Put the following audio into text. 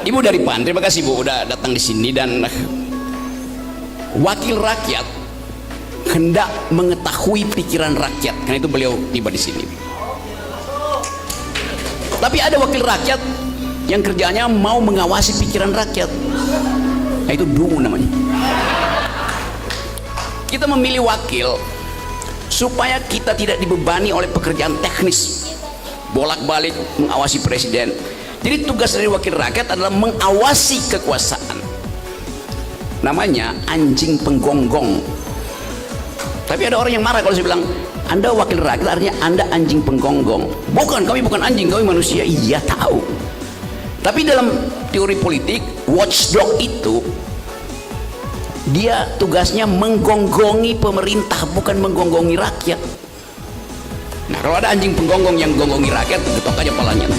Ibu dari PAN, terima kasih Bu udah datang di sini. Dan wakil rakyat hendak mengetahui pikiran rakyat, karena itu beliau tiba di sini. Tapi ada wakil rakyat yang kerjanya mau mengawasi pikiran rakyat, nah, itu dungu namanya. Kita memilih wakil supaya kita tidak dibebani oleh pekerjaan teknis bolak-balik mengawasi presiden. Jadi tugas dari wakil rakyat adalah mengawasi kekuasaan. Namanya anjing penggonggong. Tapi ada orang yang marah kalau saya bilang Anda wakil rakyat, artinya Anda anjing penggonggong. Bukan, kami bukan anjing, kami manusia. Iya tahu. Tapi dalam teori politik, watchdog itu dia tugasnya menggonggongi pemerintah, bukan menggonggongi rakyat. Nah, kalau ada anjing penggonggong yang gonggongi rakyat, ketok aja palanya.